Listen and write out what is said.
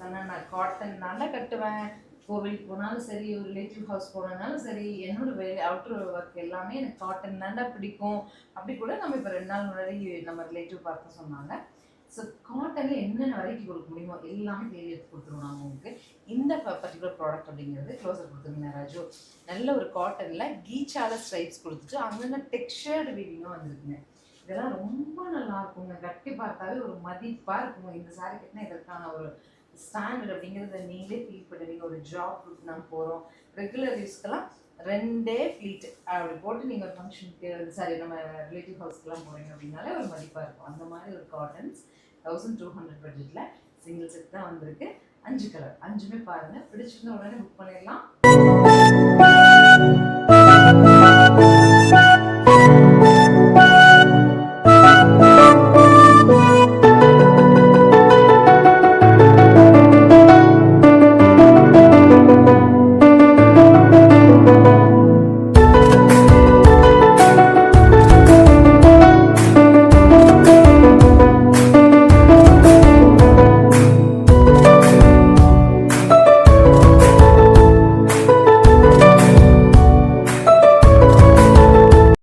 சொன்னேன், நான் காட்டன் நல்லா கட்டுவேன். கோவிலுக்கு போனாலும் சரி, ஒரு ரிலேட்டிவ் ஹவுஸ் போனாலும் சரி, என்னோட வேலை அவுட்டர் ஒர்க் எல்லாமே எனக்கு காட்டன் தான்டா பிடிக்கும். அப்படி கூட நம்ம இப்போ 2 நாள் முன்னாடி நம்ம ரிலேட்டிவ் பார்த்து சொன்னாங்க. ஸோ காட்டனில் என்னென்ன வெரைட்டி கொடுக்க முடியுமோ எல்லாமே தேடி எடுத்து கொடுத்துருவோம் நாங்கள் உங்களுக்கு. இந்த பர்டிகுலர் ப்ராடக்ட் அப்படிங்கிறது க்ளோஸர் கொடுத்துருங்க ராஜு. நல்ல ஒரு காட்டனில் கீச்சால ஸ்ட்ரைப்ஸ் கொடுத்துட்டு அங்கங்கே டெக்ஸ்சர்டு வீவிங்கும் வந்துருக்குங்க. இதெல்லாம் ரொம்ப நல்லா இருக்குங்க. கட்டி பார்த்தாவே ஒரு மதிப்பாக இருக்குங்க. இந்த சாரீ கட்டினா இதற்கான ஒரு ஸ்டாண்டர்ட் அப்படிங்கிறத நீங்களே ஃபீல் பண்ணுவீங்க. ஒரு ஜாப் நாங்கள் போகிறோம், ரெகுலர் யூஸ்க்கெல்லாம் 2 ஃப்ளீட் அப்படி போட்டு நீங்கள் ஒரு ஃபங்க்ஷனுக்கு சாரி நம்ம ரிலேட்டிவ் ஹவுஸ்க்கெலாம் போகிறீங்க அப்படின்னாலே ஒரு மதிப்பாக இருக்கும். அந்த மாதிரி ஒரு காட்டன்ஸ் 1200 பட்ஜெட்டில் சிங்கிள் செட் தான் வந்திருக்கு. 5 கலர், 5மே பாருங்கள். பிடிச்சிருந்தா உடனே புக் பண்ணிடலாம்.